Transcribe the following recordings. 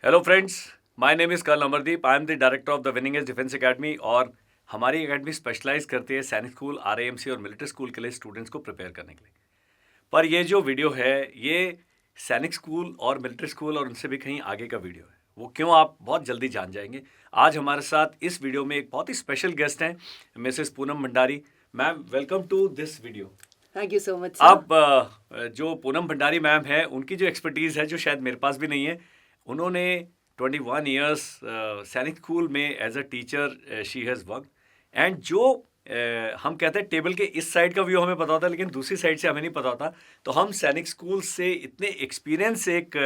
Hello friends, my name is colonel Amardeep. I am the director of the winning edge defence academy और हमारी academy specialise करती है सैनिक school, आरएएमसी और military school के लिए स्टूडेंट्स को प्रिपेयर करने के लिए। पर ये जो वीडियो है ये सैनिक स्कूल और मिलिट्री स्कूल और उनसे भी कहीं आगे का वीडियो है। वो क्यों, आप बहुत जल्दी जान जाएंगे। आज हमारे साथ इस वीडियो में एक बहुत ही स्पेशल गेस्ट हैं, Mrs Poonam Bhandari. Ma'am, welcome to this video. Thank you so much sir. अब जो पूनम भंडारी मैम है, उनकी जो एक्सपर्टीज़ है जो शायद मेरे पास भी नहीं है, उन्होंने 21 ईयर्स सैनिक स्कूल में as a teacher she has work. And जो हम कहते हैं टेबल के इस साइड का व्यू हमें पता होता है, लेकिन दूसरी साइड से हमें नहीं पता होता। तो हम सैनिक स्कूल से इतने एक्सपीरियंस एक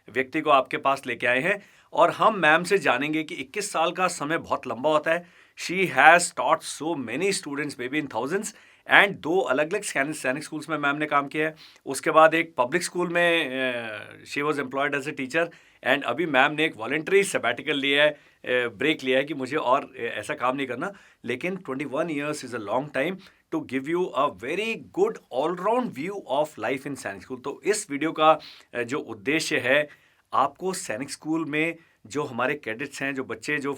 व्यक्ति को आपके पास लेके आए हैं और हम मैम से जानेंगे कि 21 साल का समय बहुत लंबा होता है। She has taught so many students, may be in thousands. And 2 अलग अलग सैनिक स्कूल्स में मैम ने काम किया है। उसके बाद एक पब्लिक स्कूल में she was employed as a teacher. And अभी मैम ने एक वॉलेंट्री सबैटिकल लिया है, ब्रेक लिया है कि मुझे और ऐसा काम नहीं करना। लेकिन 21 years is a long time to give you a very good all round view of life in Sainik school. तो इस वीडियो का जो उद्देश्य है, आपको सैनिक स्कूल में जो हमारे कैडेट्स हैं, जो बच्चे जो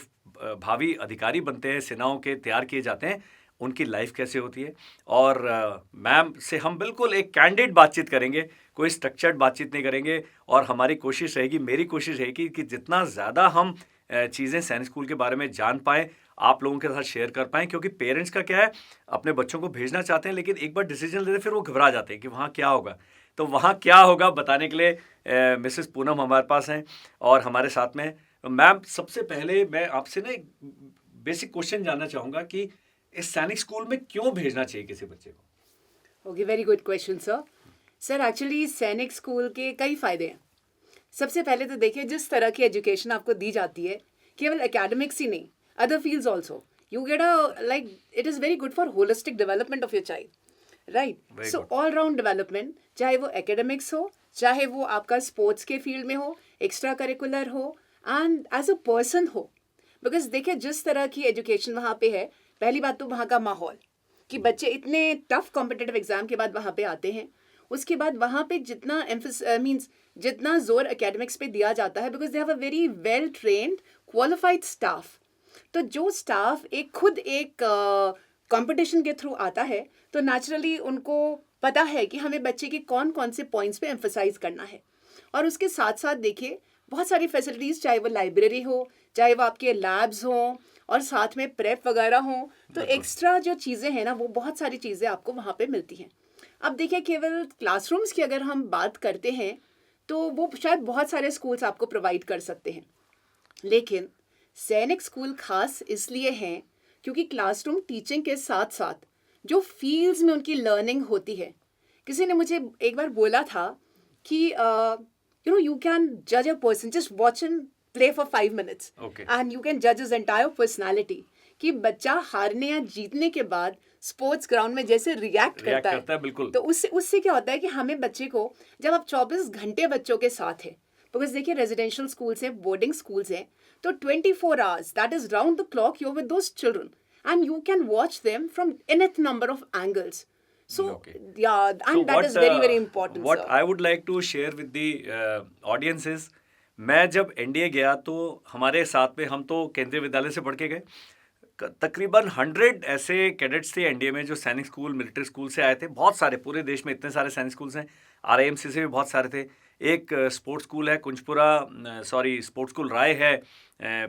भावी अधिकारी बनते हैं, सेनाओं के तैयार किए जाते हैं, उनकी लाइफ कैसे होती है। और मैम से हम बिल्कुल एक कैंडिड बातचीत करेंगे, कोई स्ट्रक्चर्ड बातचीत नहीं करेंगे। और हमारी कोशिश रहेगी, मेरी कोशिश रहेगी कि जितना ज़्यादा हम चीज़ें सैनिक स्कूल के बारे में जान पाएँ, आप लोगों के साथ शेयर कर पाएँ। क्योंकि पेरेंट्स का क्या है, अपने बच्चों को भेजना चाहते हैं, लेकिन एक बार डिसीजन लेते फिर वो घबरा जाते हैं कि वहाँ क्या होगा। तो वहाँ क्या होगा बताने के लिए मिसेस पूनम हमारे पास हैं और हमारे साथ में। मैम, सबसे पहले मैं आपसे ना एक बेसिक क्वेश्चन जानना चाहूँगा कि इस सैनिक स्कूल में क्यों भेजना चाहिए किसी बच्चे को। Okay, very good question sir. Sir actually सैनिक स्कूल के कई फायदे हैं। सबसे पहले तो देखिए, जिस तरह की एजुकेशन आपको दी जाती है, केवल एकेडमिक्स ही नहीं, other fields also, you get a like it is very good for holistic development of your child, right. Very so good. All round development, चाहे वो एकेडमिक्स हो, चाहे वो आपका स्पोर्ट्स के फील्ड में हो, एक्स्ट्रा करिकुलर हो, एंड एज अ पर्सन हो। बिकॉज देखिए, जिस तरह की एजुकेशन वहाँ पे है, पहली बात तो वहाँ का माहौल, कि बच्चे इतने टफ कॉम्पिटेटिव एग्जाम के बाद वहाँ पे आते हैं। उसके बाद वहाँ पे जितना मीन्स जितना जोर एकेडमिक्स पे दिया जाता है, because they have a very well trained qualified staff. तो जो स्टाफ खुद एक कंपटीशन के थ्रू आता है, तो नेचुरली उनको पता है कि हमें बच्चे के कौन कौन से पॉइंट्स पे एम्फोसाइज करना है। और उसके साथ साथ देखिए, बहुत सारी फैसिलिटीज़, चाहे वो लाइब्रेरी हो, चाहे वो आपके लैब्स हों, और साथ में प्रेप वगैरह हों, तो बिल्कुल। एक्स्ट्रा जो चीज़ें हैं ना, वो बहुत सारी चीज़ें आपको वहाँ पे मिलती हैं। अब देखिए, केवल क्लासरूम्स की अगर हम बात करते हैं, तो वो शायद बहुत सारे स्कूल्स आपको प्रोवाइड कर सकते हैं, लेकिन सैनिक स्कूल खास इसलिए हैं क्योंकि क्लासरूम टीचिंग के साथ साथ जो फील्ड्स में उनकी लर्निंग होती है। किसी ने मुझे एक बार बोला था कि यू कैन जज a person, just watch and play for 5 minutes Okay. And you can जज इज एंटायर पर्सनैलिटी। कि बच्चा हारने या जीतने के बाद स्पोर्ट्स ग्राउंड में जैसे रिएक्ट रिएक्ट करता है, करता है, बिल्कुल। तो उससे उससे क्या होता है कि हमें बच्चे को, जब आप 24 घंटे बच्चों के साथ हैं, बिकॉज देखिए रेजिडेंशियल स्कूल्स हैं, बोर्डिंग स्कूल्स हैं, तो 24 hours, that is round the clock, you with those children and you can watch them from nth number of angles. So Okay. yeah, So and that is very very important, what sir. I would like to share with the audience is, मैं जब NDA गया तो हमारे साथ में, हम तो केंद्रीय विद्यालय से पढ़ के गए, तकरीबन 100 ऐसे कैडेट्स थे एनडीए में जो सैनिक स्कूल, मिलिट्री स्कूल से आए थे। बहुत सारे, पूरे देश में इतने सारे सैनिक स्कूल्स हैं। आरएएमसी से भी बहुत सारे थे। एक स्पोर्ट्स स्कूल है कुंजपुरा, सॉरी स्पोर्ट्स स्कूल राय है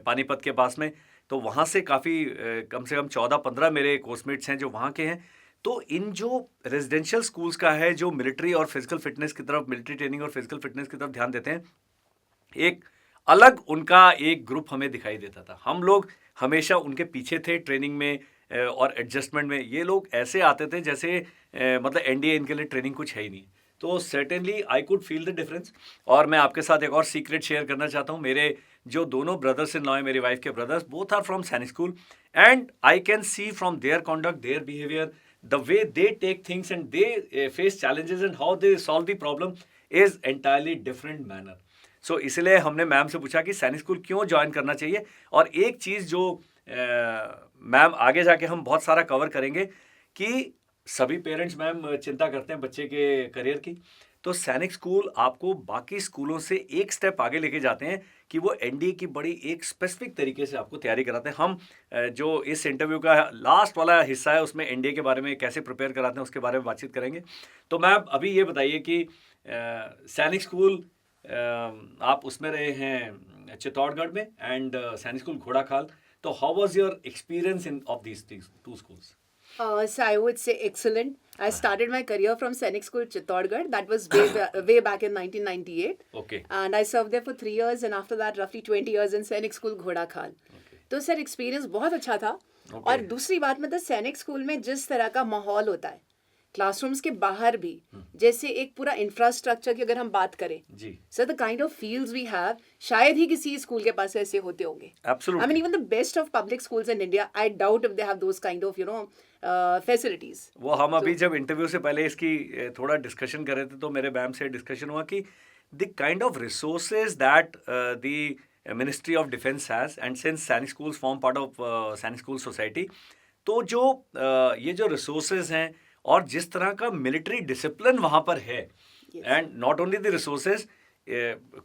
पानीपत के पास में। तो वहाँ से काफ़ी कम से कम 14-15 मेरे कोर्समेट्स हैं जो वहाँ के हैं। तो इन जो रेजिडेंशियल स्कूल्स का है, जो मिलिट्री और फिजिकल फिटनेस की तरफ, मिलिट्री ट्रेनिंग और फिजिकल फिटनेस की तरफ ध्यान देते हैं, एक अलग उनका एक ग्रुप हमें दिखाई देता था। हम लोग हमेशा उनके पीछे थे ट्रेनिंग में और एडजस्टमेंट में। ये लोग ऐसे आते थे जैसे मतलब एनडीए इनके लिए ट्रेनिंग कुछ है ही नहीं। तो certainly I could feel the difference. और मैं आपके साथ एक और सीक्रेट शेयर करना चाहता हूँ। मेरे जो दोनों ब्रदर्स इन लॉ हैं, मेरी वाइफ के brothers, both are from Sainik school, and I can see from their conduct, their behaviour, the way they take things and they face challenges and how they solve the problem is entirely different manner. सो इसलिए हमने ma'am से पूछा कि सैनिक school क्यों join करना चाहिए। और एक चीज़ जो मैम आगे जाके हम बहुत सारा कवर करेंगे कि सभी पेरेंट्स मैम चिंता करते हैं बच्चे के करियर की। तो सैनिक स्कूल आपको बाकी स्कूलों से एक स्टेप आगे लेके जाते हैं कि वो एनडीए की बड़ी एक स्पेसिफिक तरीके से आपको तैयारी कराते हैं। हम जो इस इंटरव्यू का लास्ट वाला हिस्सा है उसमें एनडीए के बारे में कैसे प्रिपेयर कराते हैं उसके बारे में बातचीत करेंगे। तो मैम अभी ये बताइए कि सैनिक स्कूल आप उसमें रहे हैं चित्तौड़गढ़ में एंड सैनिक स्कूल घोड़ाखाल, तो how was your experience in of these two schools? So I would say excellent. I started my career from Sainik School Chittorgarh. That was way back in 1998. Okay. And I served there for 3 years, and after that roughly 20 years in Sainik School Ghodakhal. Okay. तो sir experience बहुत अच्छा था। Okay. और दूसरी बात मतलब सैनिक school में जिस तरह का माहौल होता है क्लासरूम्स के बाहर भी, जैसे एक पूरा इंफ्रास्ट्रक्चर की अगर हम बात करें, जी sir the kind of fields we have शायद ही किसी स्कूल के पास ऐसे होते होंगे। Absolutely. I mean even the best of public schools in India, I doubt if they have those kind of facilities. वो हम अभी जब इंटरव्यू से पहले इसकी थोड़ा डिस्कशन कर रहे थे तो मेरे मैम से डिस्कशन हुआ कि the kind of resources that the ministry of defence has and since सैनिक schools form part of Sainik school society, तो जो ये जो रिसोर्सेज हैं और जिस तरह का मिलिट्री डिसिप्लिन वहाँ पर है, and not only the resources,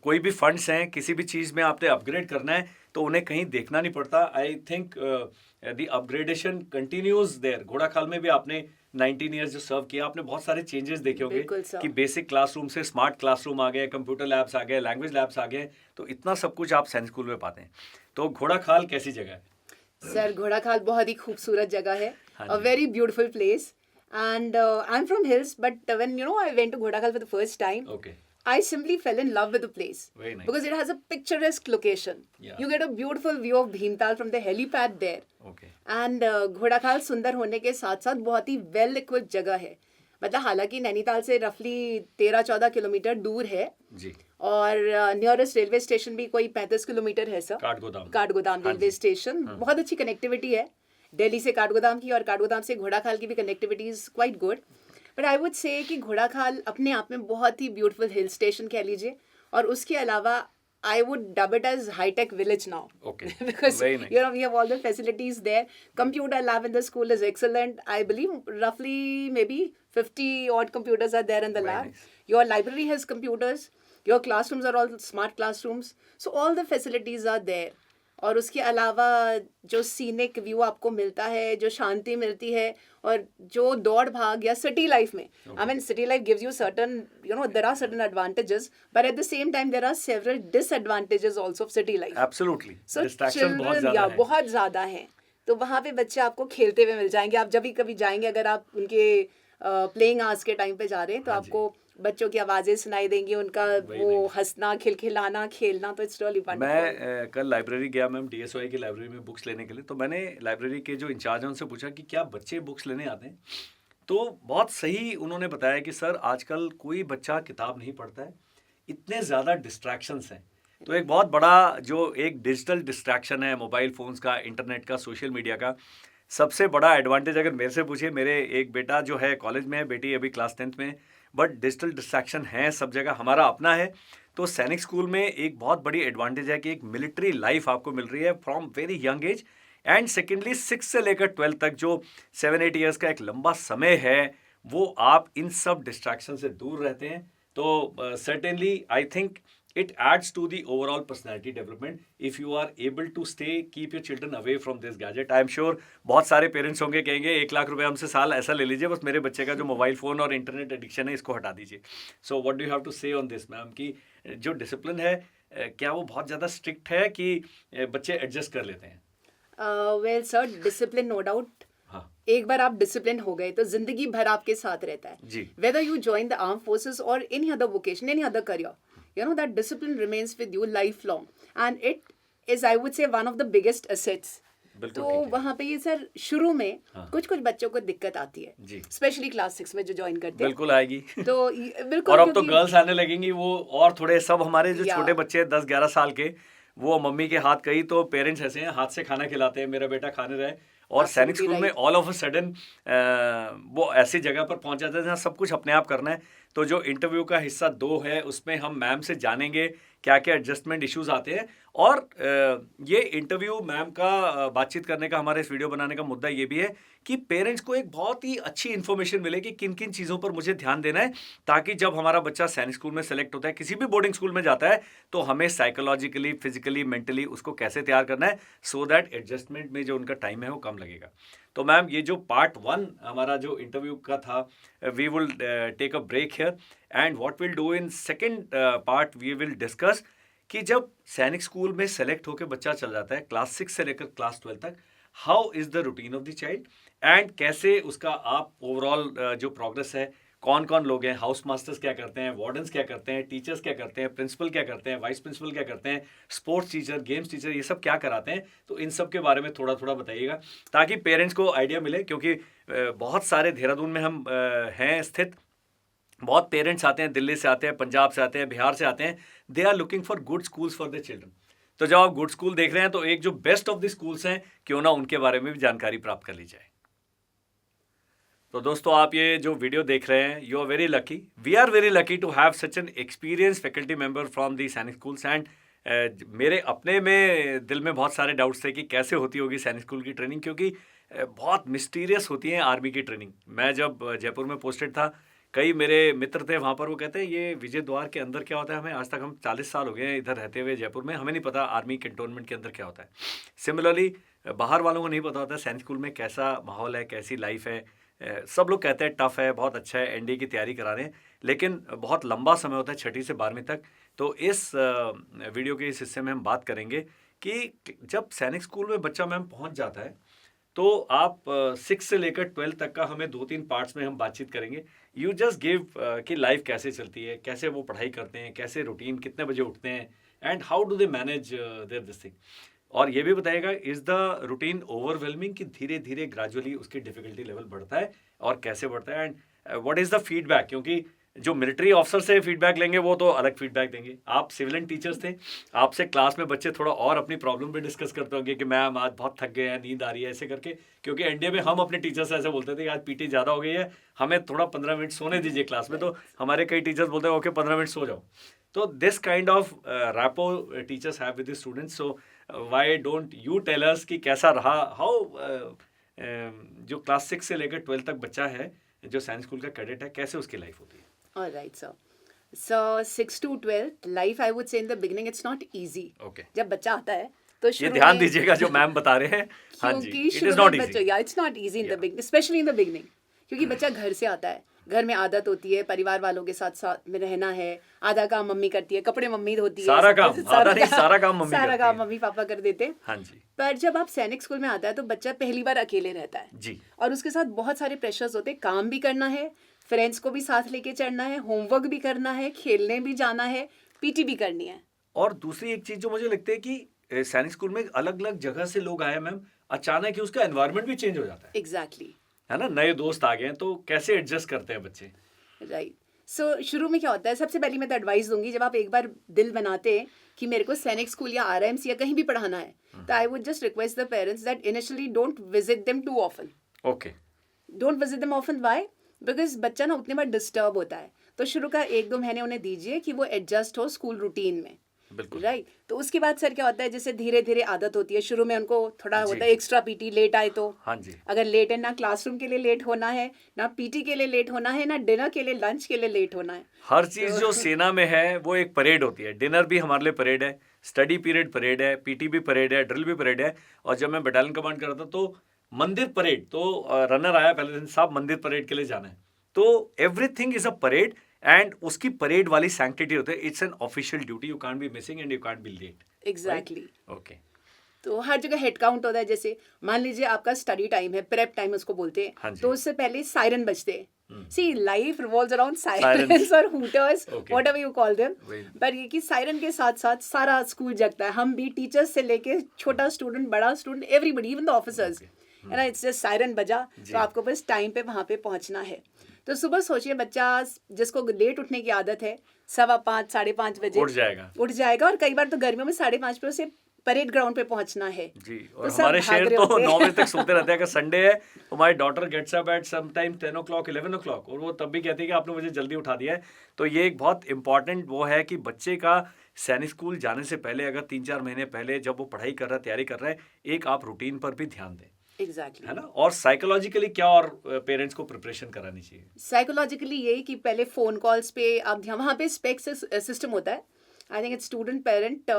कोई भी फंड्स हैं, किसी भी चीज़ में आपने अपग्रेड करना है तो उन्हें कहीं देखना नहीं पड़ता। I think the upgradation continues there. Ghorakhal में भी आपने 19 ईयर्स जो सर्व किया, आपने बहुत सारे चेंजेस देखे होंगे कि बेसिक क्लासरूम से स्मार्ट क्लासरूम आ गए, कंप्यूटर लैब्स आ गए, लैंग्वेज लैब्स आ गए, तो इतना सब कुछ आप सैनिक स्कूल में पाते हैं। तो घोड़ाखाल कैसी जगह है? सर घोड़ाखाल बहुत ही खूबसूरत जगह है, हाँ a जी। very beautiful place. And I'm from hills, but when I went to Ghodakhal for the first time, okay, I simply fell in love with the place Very nice. because it has a picturesque location. Yeah. You get a beautiful view of Bhimtal from the helipad there. Okay, And Ghorakhal सुंदर होने के साथ साथ बहुत ही well equipped जगह है। मतलब हालांकि नैनीताल से रफली 13-14 किलोमीटर दूर है, जी। और नियरेस्ट रेलवे स्टेशन भी कोई 35 किलोमीटर है सर। काठगोदाम। काठगोदाम हाँ रेलवे जी। स्टेशन, बहुत अच्छी कनेक्टिविटी है दिल्ली से काठगोदाम की, और काठगोदाम से घोड़ाखाल की भी connectivity is quite good. But I would से कि घोड़ाखाल अपने आप में बहुत ही ब्यूटीफुल हिल स्टेशन कह लीजिए, और उसके अलावा I would dub it as high-tech village now. Okay. Because Very nice. we have all the facilities there. Computer lab in the school is excellent. I believe roughly maybe 50 odd computers are there in the Very lab. nice. Your library has computers. Your classrooms are all smart classrooms. So all the facilities are there. और उसके अलावा जो scenic view आपको मिलता है, जो शांति मिलती है, और जो दौड़ भाग या सिटी लाइफ में, I mean city life gives you certain there are certain advantages, but at the same time there are several disadvantages also of city life. Absolutely, so distraction बहुत चिल्ड्रन ज़्यादा है। बहुत ज़्यादा है, तो वहाँ पे बच्चे आपको खेलते हुए मिल जाएंगे। आप जब भी कभी जाएंगे, अगर आप उनके प्लेइंग आवर्स के टाइम पे जा रहे हैं, तो हाँ जी। आपको बच्चों की आवाज़ें सुनाई देंगी, उनका Very वो nice. हंसना, खिलखिलाना, खेलना, तो इट्स रियली वंडरफुल। मैं कल लाइब्रेरी गया मैम, डीएसओआई की लाइब्रेरी में बुक्स लेने के लिए, तो मैंने लाइब्रेरी के जो इंचार्ज हैं उनसे पूछा कि क्या बच्चे बुक्स लेने आते हैं, तो बहुत सही उन्होंने बताया कि सर आजकल कोई बच्चा किताब नहीं पढ़ता है, इतने ज़्यादा डिस्ट्रैक्शंस हैं। तो एक बहुत बड़ा जो एक डिजिटल डिस्ट्रैक्शन है मोबाइल फ़ोन्स का, इंटरनेट का, सोशल मीडिया का, सबसे बड़ा एडवांटेज अगर मेरे से पूछिए, मेरे एक बेटा जो है कॉलेज में है, बेटी अभी क्लास 10th में है, बट डिजिटल डिस्ट्रैक्शन है सब जगह, हमारा अपना है। तो सैनिक स्कूल में एक बहुत बड़ी एडवांटेज है कि एक मिलिट्री लाइफ आपको मिल रही है from very young age, and secondly 6 से लेकर 12 तक जो 7-8 ईयर्स का एक लंबा समय है, वो आप इन सब डिस्ट्रैक्शन से दूर रहते हैं। तो certainly I think it adds to the overall personality development if you are able to keep your children away from this gadget. I am sure बहुत सारे पेरेंट्स होंगे कहेंगे 1 लाख रुपए हमसे साल ऐसा ले लीजिए, बस मेरे बच्चे का जो मोबाइल फ़ोन और इंटरनेट एडिक्शन है इसको हटा दीजिए। So what do you have to say on this ma'am, कि जो डिसिप्लिन है क्या वो बहुत ज़्यादा स्ट्रिक्ट है कि बच्चे एडजस्ट कर लेते हैं? Well sir, discipline no doubt, हाँ एक बार आप डिसिप्लिन हो गए तो जिंदगी भर आपके साथ रहता है। जी। Whether you join the arm forces और any other vocation, any other career, that discipline remains with you lifelong, and it is, I would say, one of the biggest assets. बिल्कुल तो ठीक है। वहाँ पे ये सर शुरू में हाँ। कुछ बच्चों को दिक्कत आती है, जी। स्पेशली क्लास 6 में जो ज्वाइन करते हैं। बिल्कुल आएगी। तो बिल्कुल, और अब तो क्योंकि- गर्ल्स आने लगेंगी, वो और थोड़े सब हमारे जो या। छोटे बच्चे 10-11 साल के, वो मम्मी के हाथ कही तो पेरेंट्स ऐसे हैं, हाथ से खाना खिलाते हैं, मेरा बेटा खाने रहे। और सैनिक स्कूल में ऑल ऑफ अ सडन वो ऐसी जगह पर पहुंच जाता है जहाँ सब कुछ अपने आप करना है। तो जो इंटरव्यू का हिस्सा 2 है, उसमें हम मैम से जानेंगे क्या क्या एडजस्टमेंट इश्यूज आते हैं। और ये इंटरव्यू मैम का बातचीत करने का, हमारे इस वीडियो बनाने का मुद्दा ये भी है कि पेरेंट्स को एक बहुत ही अच्छी इन्फॉर्मेशन मिले कि किन किन चीज़ों पर मुझे ध्यान देना है, ताकि जब हमारा बच्चा सैनिक स्कूल में सेलेक्ट होता है, किसी भी बोर्डिंग स्कूल में जाता है, तो हमें साइकोलॉजिकली, फिजिकली, मेंटली उसको कैसे तैयार करना है, सो दैट एडजस्टमेंट में जो उनका टाइम है वो कम लगेगा। तो मैम, ये जो पार्ट 1 हमारा जो इंटरव्यू का था, we will take a break here, and what will do in second part, we will discuss कि जब सैनिक स्कूल में सेलेक्ट होकर बच्चा चल जाता है क्लास 6 से लेकर क्लास 12 तक, how is the routine of the child, and कैसे उसका आप ओवरऑल जो प्रोग्रेस है, कौन कौन लोग हैं, हाउस मास्टर्स क्या करते हैं, वार्डन्स क्या करते हैं, टीचर्स क्या करते हैं, प्रिंसिपल क्या करते हैं, वाइस प्रिंसिपल क्या करते हैं, स्पोर्ट्स टीचर, गेम्स टीचर, ये सब क्या कराते हैं, तो इन सब के बारे में थोड़ा थोड़ा बताइएगा, ताकि पेरेंट्स को आइडिया मिले। क्योंकि बहुत सारे, देहरादून में हम हैं स्थित, बहुत पेरेंट्स आते हैं, दिल्ली से आते हैं, पंजाब से आते हैं, बिहार से आते हैं, they are looking for good schools for the children. तो जब आप गुड स्कूल देख रहे हैं, तो एक जो बेस्ट ऑफ द स्कूल्स हैं, क्यों ना उनके बारे में भी जानकारी प्राप्त कर ली जाए। तो दोस्तों, आप ये जो वीडियो देख रहे हैं, you are very lucky, we are very lucky to have such an experience faculty member from the Sainik schools. And मेरे अपने में दिल में बहुत सारे डाउट्स थे कि कैसे होती होगी सैनिक स्कूल की ट्रेनिंग, क्योंकि बहुत मिस्टीरियस होती है आर्मी की ट्रेनिंग। मैं जब जयपुर में पोस्टेड था, कई मेरे मित्र थे वहाँ पर, वो कहते हैं ये विजय द्वार के अंदर क्या होता है, हमें आज तक, हम 40 साल हो गए हैं इधर रहते हुए जयपुर में, हमें नहीं पता आर्मी कैंटोनमेंट के अंदर क्या होता है। सिमिलरली बाहर वालों को नहीं पता होता सैनिक स्कूल में कैसा माहौल है, कैसी लाइफ है। सब लोग कहते हैं टफ है, बहुत अच्छा है, एनडीए की तैयारी करा रहे हैं, लेकिन बहुत लंबा समय होता है, 6ठी से 12वीं तक। तो इस वीडियो के इस हिस्से में हम बात करेंगे कि जब सैनिक स्कूल में बच्चा मैम पहुंच जाता है, तो आप 6 से लेकर 12 तक का हमें 2-3 पार्ट्स में हम बातचीत करेंगे। यू जस्ट गिव कि लाइफ कैसे चलती है, कैसे वो पढ़ाई करते हैं, कैसे रूटीन, कितने बजे उठते हैं, and how do they manage there this thing. और ये भी बताइएगा, इज द रूटीन ओवरवेलमिंग, कि धीरे धीरे ग्रेजुअली उसकी डिफिकल्टी लेवल बढ़ता है, और कैसे बढ़ता है, and what is the feedback. क्योंकि जो मिलिट्री ऑफिसर से फीडबैक लेंगे वो तो अलग फीडबैक देंगे, आप सिविलियन टीचर्स थे, आपसे क्लास में बच्चे थोड़ा और अपनी प्रॉब्लम भी डिस्कस करते होंगे कि मैम आज बहुत थक गए हैं, नींद आ रही है, ऐसे करके। क्योंकि एनडीए में हम अपने टीचर से ऐसे बोलते थे कि आज पीटी ज़्यादा हो गई है, हमें थोड़ा 15 मिनट सोने दीजिए क्लास में। तो हमारे कई टीचर्स बोलते हैं ओके 15 मिनट सो जाओ। तो this kind of rapport teachers have with the students. So why don't you tell us कि कैसा रहा, हाउ जो क्लास 6 से लेकर 12 तक बच्चा है, जो साइंस स्कूल का कैडेट है, कैसे उसकी लाइफ होती है। All right, sir. So 6 to 12, life I would say in the beginning it's not easy. Okay. जब बच्चा आता है तो ये शुरू ध्यान में, दीजिएगा जो मैम बता रहे हैं। हाँ जी, क्योंकि इट शुरू इज नॉट में बच्चों, इजी। या it's not easy in the beginning, specially in the beginning, क्योंकि बच्चा घर से आता है, घर में आदत होती है परिवार वालों के साथ साथ में रहना है, आधा काम मम्मी करती है, कपड़े मम्मी धोती है, सारा काम, आधा नहीं, सारा काम मम्मी सारा करती काम है। मम्मी पापा कर देते हैं। हाँ जी पर जब आप सैनिक स्कूल में आता है तो बच्चा पहली बार अकेले रहता है जी, और उसके साथ बहुत सारे प्रेशर्स होते हैं, काम भी करना है, फ्रेंड्स को भी साथ लेके चढ़ना है, होमवर्क भी करना है, खेलने भी जाना है, पीटी भी करनी है। और दूसरी एक चीज जो मुझे लगती है कि सैनिक स्कूल में अलग अलग जगह से लोग आए मैम, अचानक ही उसका एनवायरनमेंट भी चेंज हो जाता एग्जैक्टली, है ना, नए दोस्त आ गए हैं, तो कैसे एडजस्ट करते हैं बच्चे। राइट। सो शुरू में क्या होता है, सबसे पहले मैं तो एडवाइस दूंगी, जब आप एक बार दिल बनाते हैं कि मेरे को सैनिक स्कूल या आरएमसी या कहीं भी पढ़ाना है, तो I would just request the parents that initially don't visit them too often. Okay, don't visit them often, why? Because बच्चा ना उतने बार डिस्टर्ब होता है, तो शुरू का 1-2 महीने उन्हें दीजिए कि वो एडजस्ट हो स्कूल रूटीन में। बिल्कुल राइट। तो उसके बाद सर क्या होता है, जैसे धीरे धीरे आदत होती है, शुरू में उनको थोड़ा जी। होता है एक्स्ट्रा पीटी, लेट आए तो, हाँ जी, अगर लेट है ना क्लासरूम के लिए लेट होना है, ना पीटी के लिए लेट होना है, ना डिनर के लिए, लंच के लिए लेट होना है। हर चीज जो सेना में है वो एक परेड होती है। डिनर भी हमारे लिए परेड है, स्टडी पीरियड परेड है, पीटी भी परेड है, ड्रिल भी परेड है। और जब मैं बटालियन कमांड कर रहा था तो मंदिर परेड, तो रनर आया पहले दिन, साहब मंदिर परेड के लिए जाना है। तो everything is a parade, and उसकी परेड वाली सैंक्टिटी होती है। It's an official duty, you can't be missing and you can't be late. Exactly. Okay, तो हर जगह हेड काउंट होता है, जैसे मान लीजिए आपका स्टडी टाइम है, प्रेप टाइम उसको बोलते हाँ हैं, जी। तो उससे पहले सायरन बजते हैं। Sea life revolves around Sirens. Sirens और hooters, Okay. Whatever you call them. Well. पर ये कि सायरन के साथ साथ सारा स्कूल जगता है, हम भी, टीचर्स से लेके छोटा स्टूडेंट, बड़ा student, everybody, even the officers, है ना। इट्स जस्ट सायरन बजा, तो आपको बस टाइम पे वहाँ पे पहुँचना है। तो सुबह सोचिए बच्चा जिसको लेट उठने की आदत है, 5:15, 5:30 बजे उठ जाएगा। और कई बार तो गर्मियों में 5:30 पे उसे परेड ग्राउंड पे पहुंचना है। जी, तो और सब हमारे भाग शेर रहे तो होते हैं। 9 बजे तक सोते रहते हैं। अगर संडे है तो हमारी daughter gets up at some time 10 o'clock 11 o'clock, और वो तब भी कहती है कि आपने मुझे जल्दी उठा दिया है। तो ये एक बहुत इंपॉर्टेंट वो है कि बच्चे का सैनिक स्कूल जाने से पहले, अगर 3-4 महीने पहले जब वो पढ़ाई कर रहा है, तैयारी कर रहा है, एक आप रूटीन पर भी ध्यान दें, एग्जैक्टली है ना। और साइकोलॉजिकली क्या और पेरेंट्स को प्रिपरेशन करानी चाहिए। साइकोलॉजिकली यही कि पहले फोन कॉल्स पे आप ध्यान, वहाँ पे स्पेक्स सिस्टम होता है, I think it's student parent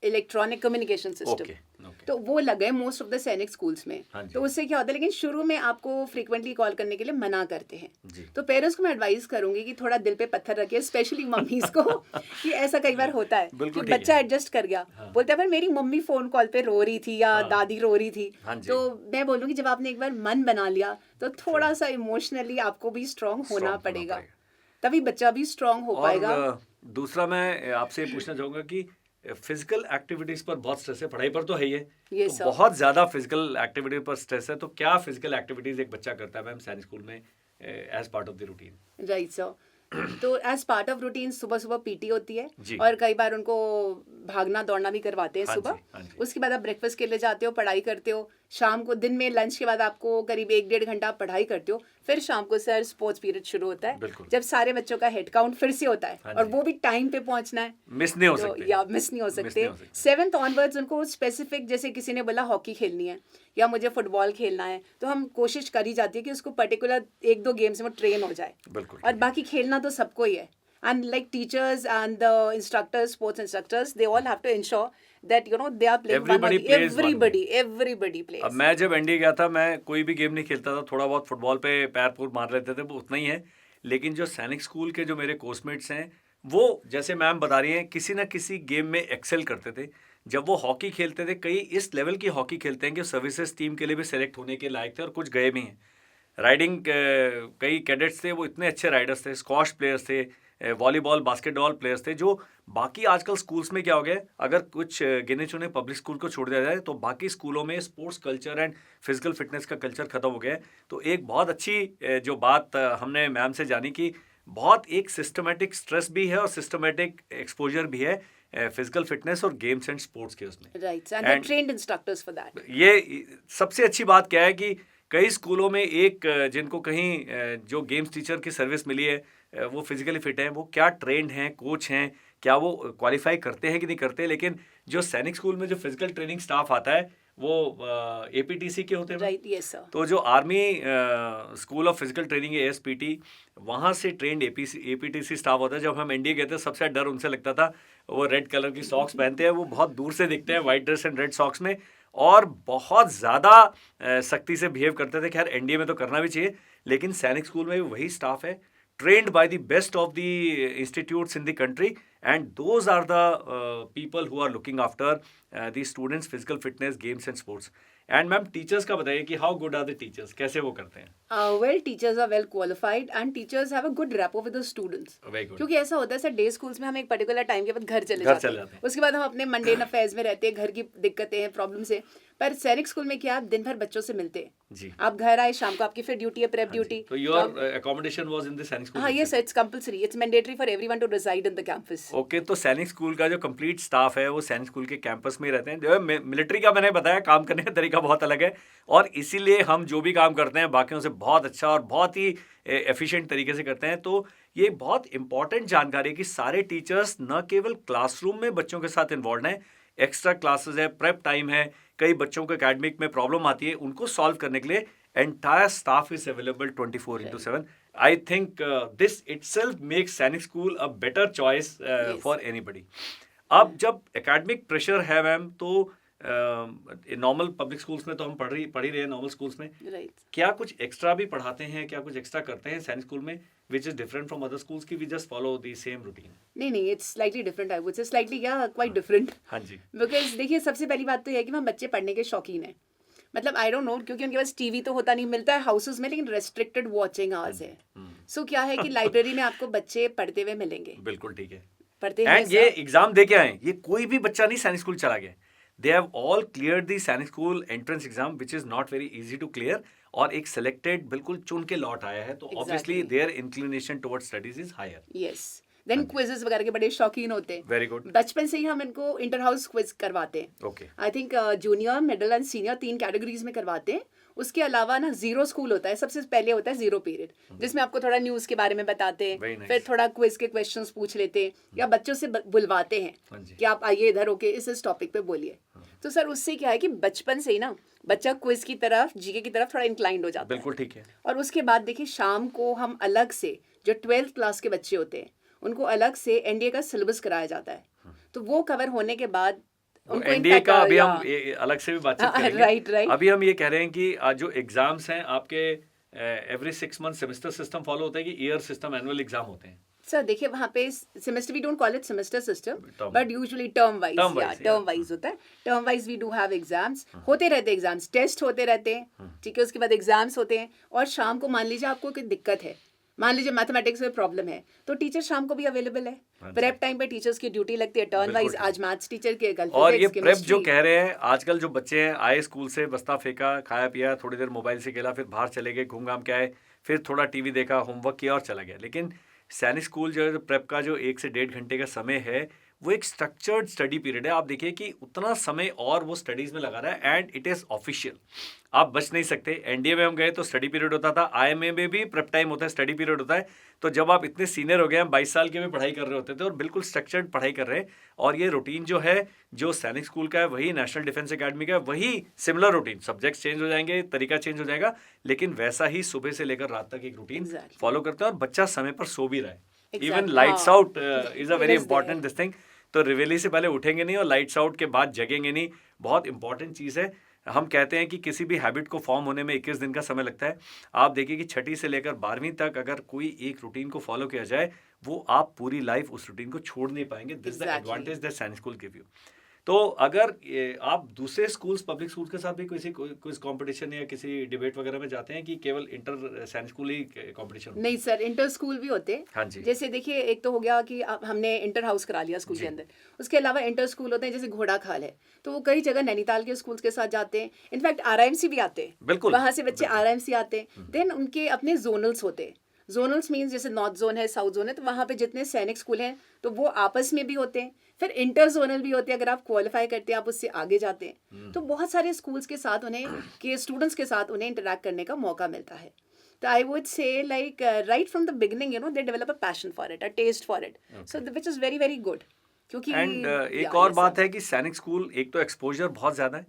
electronic communication system. Okay okay, तो वो लगे मोस्ट ऑफ द सैनिक स्कूल्स में। हाँ जी। तो उससे क्या होता है, लेकिन शुरू में आपको फ्रीक्वेंटली कॉल करने के लिए मना करते हैं। जी। तो पेरेंट्स को मैं एडवाइस करूंगी कि थोड़ा दिल पे पत्थर रखिए, स्पेशली मम्मीज को कि ऐसा कई बार होता है कि बिल्कुल ठीक है। बच्चा एडजस्ट कर गया, हाँ। बोलता है पर मेरी मम्मी फोन कॉल पे रो रही थी या हाँ। दादी रो रही थी। हाँ जी। तो मैं बोलूँगी जब आपने एक बार मन बना लिया तो थोड़ा सा इमोशनली आपको भी स्ट्रांग होना पड़ेगा, तभी बच्चा भी स्ट्रांग हो पाएगा। और दूसरा मैं आपसे ये पूछना चाहूंगा कि फिजिकल एक्टिविटीज पर बहुत स्ट्रेस है, पढ़ाई पर तो है ही है, Yes, तो sir. बहुत ज्यादा फिजिकल एक्टिविटी पर स्ट्रेस है, तो क्या फिजिकल एक्टिविटीज एक बच्चा करता है मैम सैनिक स्कूल में as part of the routine. Right sir, तो एज पार्ट ऑफ रूटीन सुबह सुबह पीटी होती है जी। और कई बार उनको भागना दौड़ना भी करवाते हैं हाँ सुबह। जी, हाँ जी। उसके बाद आप ब्रेकफास्ट के लिए जाते हो, पढ़ाई करते हो, शाम को दिन में लंच के बाद आपको करीब 1-1.5 घंटा आप पढ़ाई करते हो, फिर शाम को सर स्पोर्ट्स पीरियड शुरू होता है बिल्कुल। जब सारे बच्चों का हेड काउंट फिर से होता है हाँ और जी। वो भी टाइम पे पहुंचना है, मिस नहीं हो तो सकते। या मिस नहीं हो Miss सकते। नहीं हो सकते। 7th ऑनवर्ड्स उनको स्पेसिफिक, जैसे किसी ने बोला हॉकी खेलनी है या मुझे फुटबॉल खेलना है, तो हम कोशिश करी जाती है कि उसको पर्टिकुलर 1-2 गेम्स में ट्रेन हो जाए, बिल्कुल और ठीक है। बाकी खेलना तो सबको ही है। And like teachers and the instructors, sports instructors, they all have to ensure that they are playing Everybody one plays one everybody plays. अब मैं जब एनडीए गया था, मैं कोई भी गेम नहीं खेलता था, थोड़ा बहुत फुटबॉल पे पैर पूर मार लेते थे, वो उतना ही है। लेकिन जो सैनिक स्कूल के जो मेरे कोर्समेट्स हैं, वो जैसे मैम बता रही हैं, किसी ना किसी गेम में एक्सेल करते थे। जब वो हॉकी खेलते थे, कई इस लेवल की हॉकी खेलते हैं कि सर्विसेज टीम के लिए भी सेलेक्ट होने के लायक थे, और कुछ गए भी हैं। राइडिंग कई कैडेट्स थे, वो इतने अच्छे राइडर्स थे, स्क्वॉश प्लेयर्स थे, वॉलीबॉल बास्केटबॉल प्लेयर्स थे, जो बाकी आजकल स्कूल्स में क्या हो गया, अगर कुछ गिने चुने पब्लिक स्कूल को छोड़ दिया जाए तो बाकी स्कूलों में sports culture and physical fitness का कल्चर खत्म हो गया है। तो एक बहुत अच्छी जो बात हमने मैम से जानी कि बहुत एक सिस्टमेटिक स्ट्रेस भी है और सिस्टमेटिक एक्सपोजर भी है फिजिकल फिटनेस और गेम्स एंड स्पोर्ट्स के उसमें। Right, and they're trained instructors for that. ये सबसे अच्छी बात क्या है कि कई स्कूलों में एक जिनको कहीं जो गेम्स टीचर की सर्विस मिली है, वो फिजिकली फिट हैं, वो क्या ट्रेंड हैं, कोच हैं, क्या वो क्वालिफाई करते हैं कि नहीं करते। लेकिन जो सैनिक स्कूल में जो फिजिकल ट्रेनिंग स्टाफ आता है वो एपीटीसी के होते हैं। Right, yes sir. तो जो army school of physical training है एसपीटी, वहाँ से ट्रेंड एपीटीसी स्टाफ होता है। जब हम एनडीए गए थे, सबसे डर उनसे लगता था, वो रेड कलर की सॉक्स पहनते हैं, वो बहुत दूर से दिखते हैं white dress and Red Sox में, और बहुत ज़्यादा सख्ती से बिहेव करते थे। खैर एनडीए में तो करना भी चाहिए, लेकिन सैनिक स्कूल में भी वही स्टाफ है, trained by the best of the institutes in the country, and those are the people who are looking after the students physical fitness games and sports. And ma'am teachers का बताइए कि how good are the teachers, कैसे वो करते हैं। Well, teachers are well qualified and teachers have a good rapport with the students. Very good. क्योंकि ऐसा होता है सर, डे स्कूल्स में हम एक पर्टिकुलर टाइम के बाद घर चले घर जाते चले हैं, जाते हैं। उसके बाद हम अपने मंडेन अफेयर्स में रहते हैं, घर की दिक्कतें हैं, प्रॉब्लम्स है। पर सैनिक स्कूल में क्या, आप दिन भर बच्चों से मिलते हैं, जी। आप घर आए, शाम को आपकी फिर ड्यूटी है, प्रेप ड्यूटी। तो your accommodation was in the Sainik school. हाँ, ये sir, it's compulsory, it's mandatory for everyone to reside in the campus. Okay, तो सैनिक स्कूल का जो कंप्लीट स्टाफ है वो सैनिक स्कूल के कैंपस में ही रहते हैं। जो है मिलिट्री का मैंने बताया, काम करने का तरीका बहुत अलग है, और इसीलिए हम जो भी काम करते हैं बाकियों से बहुत अच्छा और बहुत ही एफिशिएंट तरीके से करते हैं। तो ये बहुत इंपॉर्टेंट जानकारी है कि सारे टीचर्स न केवल क्लासरूम में बच्चों के साथ इन्वॉल्व हैं, एक्स्ट्रा क्लासेस है, प्रेप टाइम है, कई बच्चों को एकेडमिक में प्रॉब्लम आती है, उनको सॉल्व करने के लिए entire staff is available 24/7। I think this itself makes Sainik school a better choice for anybody. अब जब एकेडमिक प्रेशर है मैम, तो नॉर्मल पब्लिक स्कूल्स में तो हम पढ़ ही रहे हैं, नॉर्मल स्कूल्स में क्या कुछ एक्स्ट्रा भी पढ़ाते हैं, क्या कुछ एक्स्ट्रा करते हैं सैनिक स्कूल में which is different from other schools कि we just follow the same routine? नहीं, it's slightly different, I would say, slightly क्या, quite different. हाँ जी। Because देखिए, सबसे पहली बात तो यह है कि वहाँ बच्चे पढ़ने के शौकीन हैं। मतलब आई डोंट नो, क्योंकि उनके पास टीवी तो होता नहीं, मिलता है हाउसेस में, लेकिन रेस्ट्रिक्टेड वॉचिंग आवर्स है। सो क्या है कि लाइब्रेरी में आपको बच्चे पढ़ते हुए मिलेंगे। बिल्कुल ठीक है। पढ़ते एंड ये एग्जाम दे के आए, ये कोई भी बच्चा नहीं सैनिक स्कूल चला गया। They have all cleared the Sainik school entrance exam which is not very easy to clear, और एक सिलेक्टेड बिल्कुल चुन के लौट आया है, तो obviously their inclination towards studies is higher. Yes, then quizzes वगैरह के बड़े शौकीन होते हैं। Very good. बचपन से ही हम इनको इंटर हाउस क्विज करवाते हैं। Okay. I think junior, middle and senior 3 categories में करवाते हैं। उसके अलावा ना जीरो स्कूल होता है, सबसे पहले होता है जीरो पीरियड, जिसमें आपको थोड़ा न्यूज़ के बारे में बताते हैं, Very nice. फिर थोड़ा क्विज के क्वेश्चंस पूछ लेते हैं, या बच्चों से बुलवाते हैं हाँ जी। कि आप आइए इधर होके इस टॉपिक पे बोलिए। तो सर उससे क्या है कि बचपन से ही ना बच्चा क्विज की तरफ, जीके की तरफ थोड़ा इंक्लाइंड हो जाता है। बिल्कुल ठीक है। और उसके बाद देखिए शाम को हम अलग से, जो 12th क्लास के बच्चे होते हैं उनको अलग से एनडीए का सिलेबस कराया जाता है। तो वो कवर होने के बाद उनको एनडीए का अभी या- हम अलग से भी बातचीत हाँ, करेंगे। राइट। अभी हम ये कह रहे हैं कि जो एग्जाम्स हैं आपके every 6 month semester system follow होता है कि ईयर सिस्टम, एनुअल एग्जाम होते हैं? सर देखिए वहाँ पे semester, we don't call it semester system, Term. But usually term wise Term wise, term yeah. Wise होता है। Term wise we do have exams, होते रहते हैं एग्जाम्स, टेस्ट होते रहते हैं, ठीक है। उसके बाद एग्जाम्स होते हैं, और शाम को मान लीजिए आपको कोई दिक्कत है, मान लीजिए मैथमेटिक्स में प्रॉब्लम है, तो टीचर शाम को भी अवेलेबल है। प्रेप टाइम पे टीचर्स की ड्यूटी लगती है, टर्न वाइज। आज मैथ्स टीचर के, कल और ये physics, प्रेप जो chemistry। कह रहे हैं, आजकल जो बच्चे हैं आए स्कूल से, बस्ता फेंका, खाया पिया, थोड़ी देर मोबाइल से खेला, फिर बाहर चले गए, घूम घाम के आए, फिर थोड़ा टीवी देखा, होमवर्क किया और चला गया। लेकिन सैनिक स्कूल जो है, प्रेप का जो 1 से 1.5 घंटे का समय है, वो एक स्ट्रक्चर्ड स्टडी पीरियड है। आप देखिए कि उतना समय और वो स्टडीज में लगा रहा है, एंड इट इज ऑफिशियल, आप बच नहीं सकते। एनडीए में हम गए तो स्टडी पीरियड होता था, आईएमए में भी प्रेप टाइम होता है, स्टडी पीरियड होता है। तो जब आप इतने सीनियर हो गए, हम 22 साल के भी पढ़ाई कर रहे होते थे और बिल्कुल स्ट्रक्चर्ड पढ़ाई कर रहे हैं। और ये रूटीन जो है, जो सैनिक स्कूल का है, वही नेशनल डिफेंस एकेडमी का है, वही सिमिलर रूटीन। सब्जेक्ट्स चेंज हो जाएंगे, तरीका चेंज हो जाएगा, लेकिन वैसा ही सुबह से लेकर रात तक एक रूटीन Exactly. फॉलो करते हैं, और बच्चा समय पर सो भी रहा है। Exactly. Even lights out is a very It is important there. This thing. तो रिवेली से पहले उठेंगे नहीं और लाइट्स आउट के बाद जगेंगे नहीं, बहुत इंपॉर्टेंट चीज़ है। हम कहते हैं कि किसी भी हैबिट को फॉर्म होने में 21 दिन का समय लगता है। आप देखिए कि 6ठी से लेकर 12वीं तक अगर कोई एक रूटीन को फॉलो किया जाए, वो आप पूरी लाइफ उस रूटीन को छोड़ नहीं पाएंगे। This the Exactly. Advantage that सैनिक स्कूल गिव यू। तो अगर आप दूसरे स्कूल्स, पब्लिक स्कूल के साथ भी कोई कंपटीशन या किसी डिबेट वगैरह में जाते हैं कि केवल इंटर सैनिक स्कूल ही कंपटीशन? नहीं सर, इंटर स्कूल भी होते हैं। हाँ जी। जैसे देखिए, एक तो हो गया कि हमने इंटर हाउस करा लिया स्कूल के अंदर, उसके अलावा इंटर स्कूल होते हैं, जैसे घोड़ा खाल है, तो वो कई जगह नैनीताल के स्कूल्स के साथ जाते हैं। इनफैक्ट आरआईएमसी भी आते हैं, बिल्कुल। वहाँ से बच्चे आरआईएमसी आते हैं। देन उनके अपने जोनल्स होते हैं। जोनल्स मीन्स जैसे नॉर्थ जोन है, साउथ जोन है, तो वहाँ पे जितने सैनिक स्कूल हैं तो वो आपस में भी होते हैं। फिर इंटर जोनल भी होते हैं, अगर आप क्वालिफाई करते हैं आप उससे आगे जाते हैं। तो बहुत सारे स्कूल्स के साथ उन्हें, के स्टूडेंट्स के साथ उन्हें इंटरेक्ट करने का मौका मिलता है। तो I would say like right from the beginning, you know, they develop a passion for it, a test for it, so which is very very good. क्योंकि एंड एक और बात है कि सैनिक स्कूल, एक तो एक्सपोजर बहुत ज़्यादा है,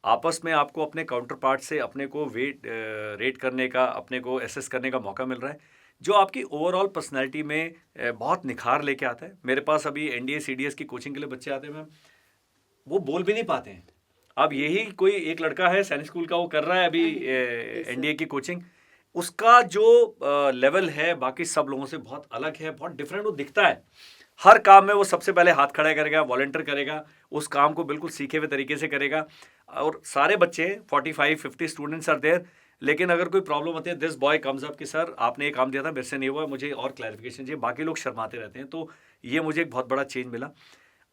आपस में आपको अपने काउंटर पार्ट से अपने को रेट करने का, अपने को एसेस करने का मौका मिल रहा है, जो आपकी ओवरऑल पर्सनैलिटी में बहुत निखार लेके आता है। मेरे पास अभी एनडीए सीडीएस की कोचिंग के लिए बच्चे आते हैं मैम, वो बोल भी नहीं पाते हैं। अब यही कोई एक लड़का है सैनिक स्कूल का, वो कर रहा है अभी एनडीए की कोचिंग, उसका जो लेवल है बाकी सब लोगों से बहुत अलग है, बहुत डिफरेंट वो दिखता है। हर काम में वो सबसे पहले हाथ खड़ा करेगा, वॉलंटियर करेगा, उस काम को बिल्कुल सीखे हुए तरीके से करेगा। और सारे बच्चे 45-50 स्टूडेंट्स आर देयर, लेकिन अगर कोई प्रॉब्लम होती है, दिस बॉय कम्स अप कि सर आपने ये काम दिया था, मेरे से नहीं हुआ, मुझे और क्लैरिफिकेशन चाहिए। बाकी लोग शर्माते रहते हैं। तो ये मुझे एक बहुत बड़ा चेंज मिला।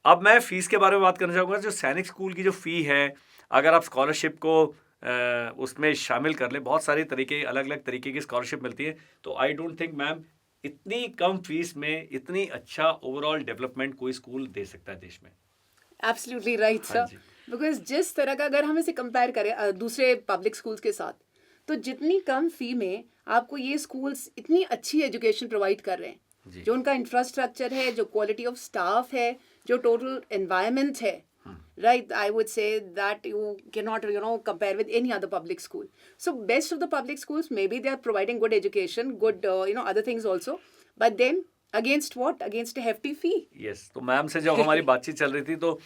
अब मैं फ़ीस के बारे में बात करना चाहूँगा। जो सैनिक स्कूल की जो फ़ी है, अगर आप स्कॉलरशिप को उसमें शामिल कर लें, बहुत सारे तरीके, अलग अलग तरीके की स्कॉलरशिप मिलती है। तो आई डोंट थिंक मैम इतनी कम फीस में इतनी अच्छा ओवरऑल डेवलपमेंट कोई स्कूल दे सकता है देश में। एब्सोल्युटली राइट हाँ सर, जी। बिकॉज जिस तरह का, अगर हम इसे कंपेयर करें दूसरे पब्लिक स्कूल्स के साथ, तो जितनी कम फी में आपको ये स्कूल्स इतनी अच्छी एजुकेशन प्रोवाइड कर रहे हैं, जी। जो उनका इंफ्रास्ट्रक्चर है, जो क्वालिटी ऑफ स्टाफ है, जो टोटल एनवायरनमेंट है, right, I would say that you cannot, you know, compare with any other public school. So best of the public schools, maybe they are providing good education, good you know, other things also, but then against what? Against a hefty fee. Yes तो ma'am से जब हमारी बातचीत चल रही थी, तो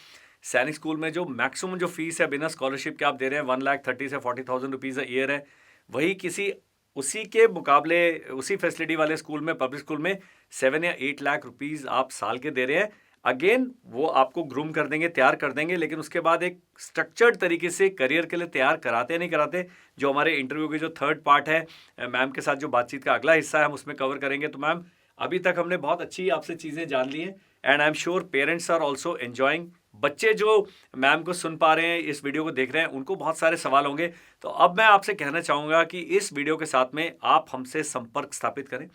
Sainik school में जो मैक्सिमम जो फीस है बिना स्कॉलरशिप के आप दे रहे हैं 1,30,000 से 40,000 रुपीज़ अ ईयर है, वही किसी उसी के मुकाबले उसी फैसिलिटी वाले स्कूल में, पब्लिक स्कूल में 7 या 8 लाख रुपीज़ आप साल के दे रहे हैं। अगेन वो आपको ग्रूम कर देंगे, तैयार कर देंगे, लेकिन उसके बाद एक स्ट्रक्चर्ड तरीके से करियर के लिए तैयार कराते नहीं कराते, जो हमारे इंटरव्यू की जो थर्ड पार्ट है, मैम के साथ जो बातचीत का अगला हिस्सा है, हम उसमें कवर करेंगे। तो मैम अभी तक हमने बहुत अच्छी आपसे चीज़ें जान ली हैं, and I am sure parents are also enjoying. बच्चे जो मैम को सुन पा रहे हैं, इस वीडियो को देख रहे हैं, उनको बहुत सारे सवाल होंगे। तो अब मैं आपसे कहना चाहूँगा कि इस वीडियो के साथ में आप हमसे संपर्क स्थापित करें।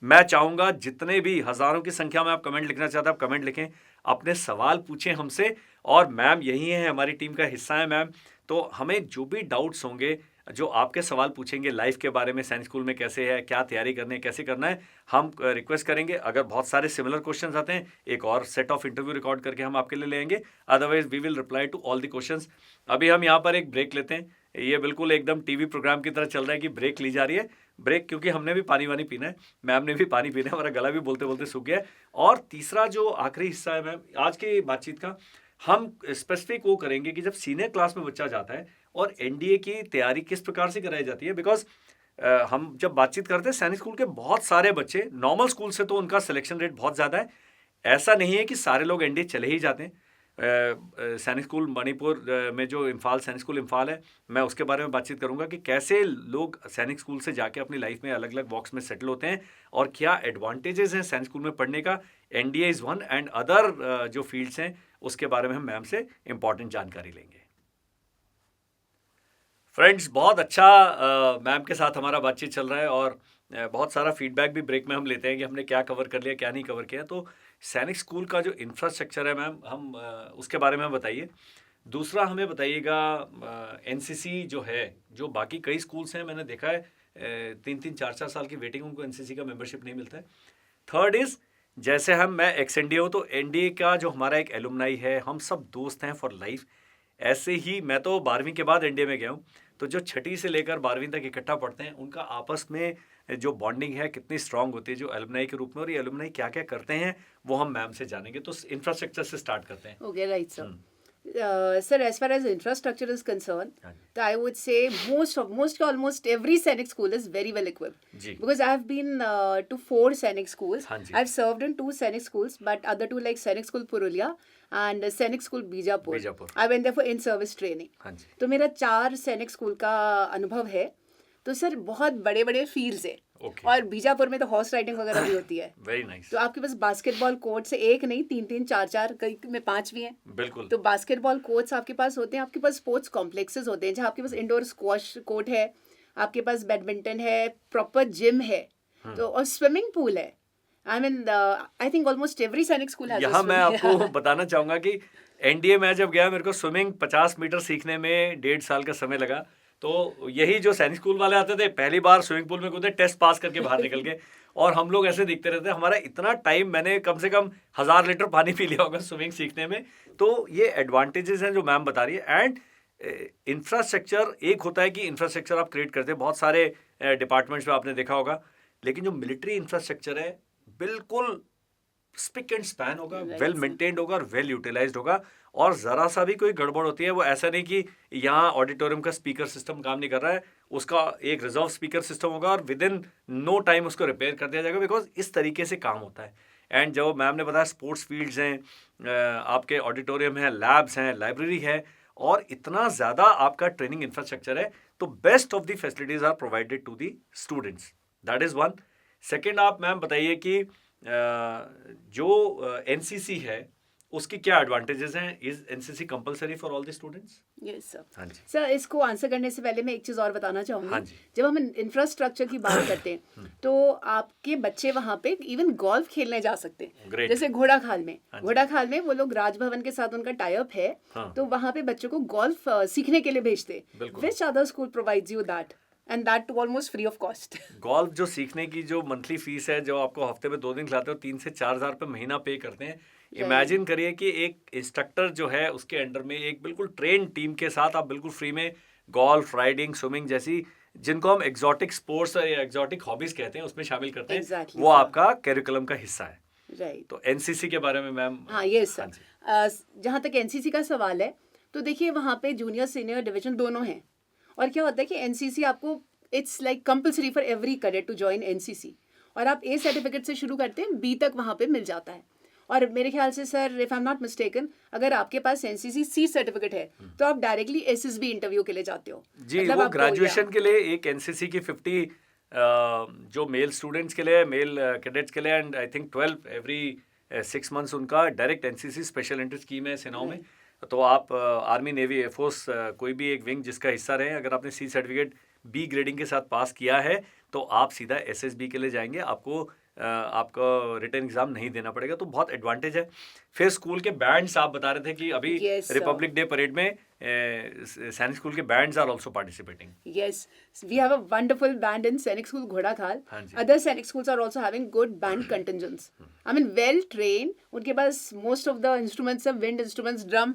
मैं चाहूँगा जितने भी हज़ारों की संख्या में आप कमेंट लिखना चाहते हैं आप कमेंट लिखें, अपने सवाल पूछें हमसे। और मैम यही है, हमारी टीम का हिस्सा है मैम, तो हमें जो भी डाउट्स होंगे, जो आपके सवाल पूछेंगे लाइफ के बारे में, सैनिक स्कूल में कैसे है, क्या तैयारी करनी है, कैसे करना है, हम रिक्वेस्ट करेंगे। अगर बहुत सारे सिमिलर क्वेश्चंस आते हैं, एक और सेट ऑफ इंटरव्यू रिकॉर्ड करके हम आपके लिए लेंगे। Otherwise we will reply to all the questions. अभी हम यहाँ पर एक ब्रेक लेते हैं। ये बिल्कुल एकदम टीवी प्रोग्राम की तरह चल रहा है कि ब्रेक ली जा रही है। ब्रेक क्योंकि हमने भी पानी वानी पीना है, मैम ने भी पानी पीना है, हमारा गला भी बोलते बोलते सूख गया है। और तीसरा जो आखिरी हिस्सा है मैम आज की बातचीत का, हम स्पेसिफिक वो करेंगे कि जब सीनियर क्लास में बच्चा जाता है और एनडीए की तैयारी किस प्रकार से कराई जाती है। बिकॉज हम जब बातचीत करते हैं, सैनिक स्कूल के बहुत सारे बच्चे नॉर्मल स्कूल से तो उनका सिलेक्शन रेट बहुत ज़्यादा है। ऐसा नहीं है कि सारे लोग एनडीए चले ही जाते हैं। सैनिक स्कूल मणिपुर में जो इम्फाल सैनिक स्कूल इम्फाल है, मैं उसके बारे में बातचीत करूंगा कि कैसे लोग सैनिक स्कूल से जाके अपनी लाइफ में अलग अलग बॉक्स में सेटल होते हैं और क्या एडवांटेजेस हैं सैनिक स्कूल में पढ़ने का। NDA is one and other जो फील्ड्स हैं उसके बारे में हम मैम से इंपॉर्टेंट जानकारी लेंगे। फ्रेंड्स, बहुत अच्छा मैम के साथ हमारा बातचीत चल रहा है और बहुत सारा फीडबैक भी ब्रेक में हम लेते हैं कि हमने क्या कवर कर लिया, क्या नहीं कवर किया। तो सैनिक स्कूल का जो इंफ्रास्ट्रक्चर है मैम, हम उसके बारे में बताइए। दूसरा हमें बताइएगा एनसीसी जो है, जो बाकी कई स्कूल्स हैं मैंने देखा है 3-3 4-4 साल की वेटिंग, उनको एनसीसी का मेंबरशिप नहीं मिलता है। थर्ड इज़, जैसे मैं एक्स एनडीए हूँ तो एनडीए का जो हमारा एक एलुमनाई है, हम सब दोस्त हैं फॉर लाइफ। ऐसे ही मैं तो 12वीं के बाद एनडीए में गया हूँ, तो जो छठी से लेकर 12वीं तक इकट्ठा पढ़ते हैं उनका आपस में जो बॉन्डिंग है कितनी स्ट्रांग होती है जो एलुमनाई के रूप में, और ये एलुमनाई क्या क्या करते हैं वो हम मैम से जानेंगे। तो इंफ्रास्ट्रक्चर से स्टार्ट करते हैं। Okay, right, sir. Sir, as far as infrastructure is concerned, हाँ जी। I would say almost every Sainik school is very well equipped. Ji. Because I've been to 4 Sainik schools. हाँ जी। I've served in 2 Sainik schools, but other 2 like Sainik School Purulia and Sainik School Bijapur. I went there for in-service training. हाँ जी। तो मेरा 4 सैनिक school का अनुभव है। तो sir बहुत बड़े बड़े फील्ड्स है। Okay. और बीजापुर में तो हॉर्स राइडिंग वगैरह भी होती है। Very nice. तो आपके पास बास्केटबॉल कोर्ट से एक नहीं 3-3 4-4 कई में 5 भी हैं। बिल्कुल। तो बास्केटबॉल कोर्ट्स आपके पास होते हैं, आपके पास स्पोर्ट्स कॉम्प्लेक्सेस होते हैं जहाँ आपके पास इंडोर स्क्वॉश कोर्ट है, आपके पास बैडमिंटन है, प्रॉपर जिम है, तो और स्विमिंग पूल है। I mean I think almost every सैनिक स्कूल हैज। यहाँ मैं आपको बताना चाहूँगा कि एनडीए में जब गया मेरे को स्विमिंग 50 मीटर सीखने में 1.5 साल का समय लगा। तो यही जो सैनिक स्कूल वाले आते थे, पहली बार स्विमिंग पूल में कूदे, टेस्ट पास करके बाहर निकल गए और हम लोग ऐसे दिखते रहते। हमारा इतना टाइम, मैंने कम से कम 1000 लीटर पानी पी लिया होगा स्विमिंग सीखने में। तो ये एडवांटेजेस हैं जो मैम बता रही है। एंड इंफ्रास्ट्रक्चर एक होता है कि इंफ्रास्ट्रक्चर आप क्रिएट करते हैं, बहुत सारे डिपार्टमेंट्स में आपने देखा होगा, लेकिन जो मिलिट्री इंफ्रास्ट्रक्चर है बिल्कुल स्पिक एंड स्पैन होगा, वेल मेंटेन्ड होगा और वेल यूटिलाइज्ड होगा। और ज़रा सा भी कोई गड़बड़ होती है, वो ऐसा नहीं कि यहाँ ऑडिटोरियम का स्पीकर सिस्टम काम नहीं कर रहा है, उसका एक रिजर्व स्पीकर सिस्टम होगा और विद इन नो टाइम उसको रिपेयर कर दिया जाएगा। बिकॉज इस तरीके से काम होता है। एंड जो मैम ने बताया, स्पोर्ट्स फील्ड्स हैं, आपके ऑडिटोरियम है, लैब्स हैं, लाइब्रेरी है, और इतना ज़्यादा आपका ट्रेनिंग इंफ्रास्ट्रक्चर है। तो best of the facilities are provided to the students. That is one. Second, आप मैम बताइए कि जो एनसीसी है उसकी क्या एडवांटेजेस हैं? Is NCC compulsory for all the students? Yes sir. हाँ जी। सर, इसको आंसर करने से पहले मैं एक चीज़ और बताना चाहूँगी। हाँ जी। जब हम इंफ्रास्ट्रक्चर की बात करते हैं तो आपके बच्चे वहाँ पे इवन गोल्फ खेलने जा सकते हैं। Great. जैसे घोड़ाखाल में, हाँ जी। घोड़ाखाल में वो लोग राजभवन के साथ उनका टाई अप है। हाँ। तो वहाँ पे बच्चों को गोल्फ सीखने के लिए भेजते। बिल्कुल। Which other school provides you that and that almost free of cost? Golf जो सीखने की जो मंथली फीस है, जो आपको हफ्ते में 2 दिन खिलाते हो, 3 से 4 हज़ार रुपये महीना पे करते हैं। इमेजिन करिए कि एक इंस्ट्रक्टर जो है उसके अंडर में एक बिल्कुल ट्रेन टीम के साथ आप बिल्कुल फ्री में गोल्फ, राइडिंग, स्विमिंग जैसी, जिनको हम एग्जॉटिक स्पोर्ट्स या एग्जॉटिक हॉबीज कहते हैं, उसमें शामिल करते हैं। Exactly, वो sir. आपका कैरिकुलम का हिस्सा है। राइट। तो एनसीसी के बारे में मैम? हाँ, ये सर। जहाँ तक एनसीसी का सवाल है, तो देखिए वहाँ पे जूनियर सीनियर डिवीजन दोनों हैं। और क्या होता है कि एनसीसी आपको it's like compulsory for every cadet to join NCC. और आप ए सर्टिफिकेट से शुरू करते हैं, बी तक वहाँ पे मिल जाता है। और मेरे ख्याल से sir, if I am not mistaken, अगर आपके पास एनसीसी सी सर्टिफिकेट है तो आप डायरेक्टली एसएसबी इंटरव्यू के लिए जाते हो। जी, मतलब वो आपको ग्रेजुएशन के लिए एक एनसीसी की 50 जो मेल स्टूडेंट्स के लिए, मेल कैडेट्स के लिए, and I think 12 every 6 months उनका direct NCC special entry scheme है सेनाओं में। तो आप आर्मी, नेवी, एयरफोर्स कोई भी एक विंग जिसका हिस्सा रहे, अगर आपने सी सर्टिफिकेट बी ग्रेडिंग के साथ पास किया है तो आप सीधा एसएसबी के लिए जाएंगे। आपको आपको रिटन एग्जाम नहीं देना पड़ेगा, तो बहुत एडवांटेज है। फिर स्कूल के बैंड्स, आप बता रहे थे कि अभी Yes, sir. Republic day parade में सैनिक स्कूल के bands are also participating. Yes, we have a wonderful band in Sainik School Ghodakhal. हाँ जी। Other Sainik schools are also having good band contingents. I mean, well trained. उनके पास most of the instruments are wind instruments, drum.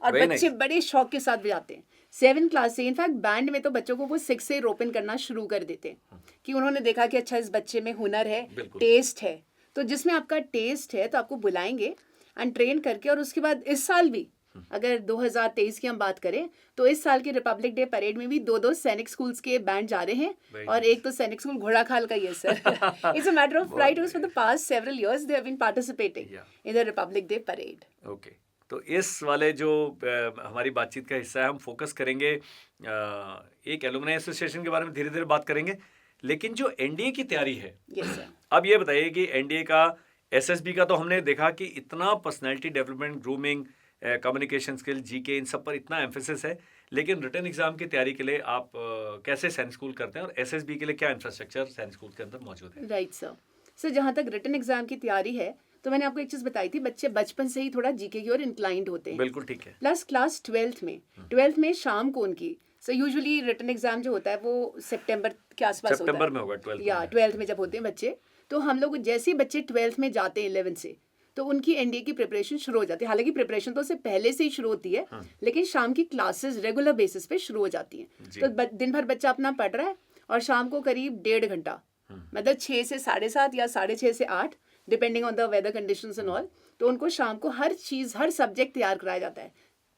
और Very बच्चे nice. बड़े शौक के साथ बजाते हैं। 7th क्लास से, इनफैक्ट बैंड में तो बच्चों को वो 6 से रोपन करना शुरू कर देते हैं कि उन्होंने देखा कि अच्छा इस बच्चे में हुनर है, बिल्कुल। टेस्ट है। तो जिसमें आपका टेस्ट है तो आपको बुलाएंगे एंड ट्रेन करके, और उसके बाद इस साल भी अगर 2023 की हम बात करें तो इस साल की रिपब्लिक डे परेड में भी 2 सैनिक स्कूल्स के बैंड जा रहे हैं। Very और एक तो सैनिक स्कूल घोड़ाखाल का ही है sir. It's a matter of pride, for the past several years they have been participating in the republic day parade. Okay, तो इस वाले जो हमारी बातचीत का हिस्सा है, हम फोकस करेंगे एक एलुमनाई एसोसिएशन के बारे में धीरे धीरे बात करेंगे, लेकिन जो एनडीए की तैयारी है, यस सर। अब ये बताइए कि एनडीए का, एसएसबी का तो हमने देखा कि इतना personality development, grooming, communication skill, GK, इन सब पर इतना एम्फेसिस है, लेकिन रिटन एग्जाम की तैयारी के लिए आप कैसे सैनिक स्कूल करते हैं, और एसएसबी के लिए क्या इंफ्रास्ट्रक्चर सैनिक स्कूल के अंदर मौजूद है? Right sir. सर जहाँ तक रिटन एग्जाम की तैयारी है, तो मैंने आपको एक चीज बताई थी, बच्चे बचपन से ही थोड़ा जीके की ओर इंक्लाइंड होते हैं। बिल्कुल ठीक है। प्लस क्लास 12th में शाम को उनकी, सो यूजुअली रिटन एग्जाम जो होता है वो सितंबर के आसपास होता है। सितंबर में होगा 12th या में। 12th में जब होते हैं बच्चे, तो हम लोग जैसे ही बच्चे 12th में जाते हैं 11th से, तो उनकी एनडीए की प्रिपरेशन शुरू हो जाती है। हालांकि प्रिपरेशन तो उससे पहले से ही शुरू होती है, लेकिन शाम की क्लासेस रेगुलर बेसिस पे शुरू हो जाती हैं। जी। तो दिन भर बच्चा अपना पढ़ रहा है, और शाम को करीब 1.5 घंटा, मतलब 6 से 7:30 या 6:30 से 8, depending on the weather conditions and all, तो उनको शाम को हर चीज़, हर सब्जेक्ट तैयार कराया जाता है।